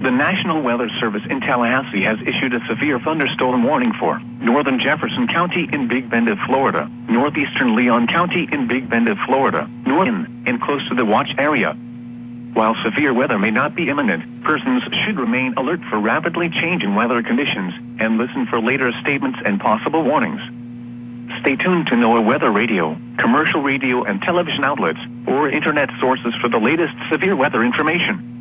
The National Weather Service in Tallahassee has issued a severe thunderstorm warning for northern Jefferson County in Big Bend of Florida, northeastern Leon County in Big Bend of Florida, northern and close to the watch area. While severe weather may not be imminent, persons should remain alert for rapidly changing weather conditions and listen for later statements and possible warnings. Stay tuned to NOAA Weather Radio, commercial radio and television outlets, or internet sources for the latest severe weather information.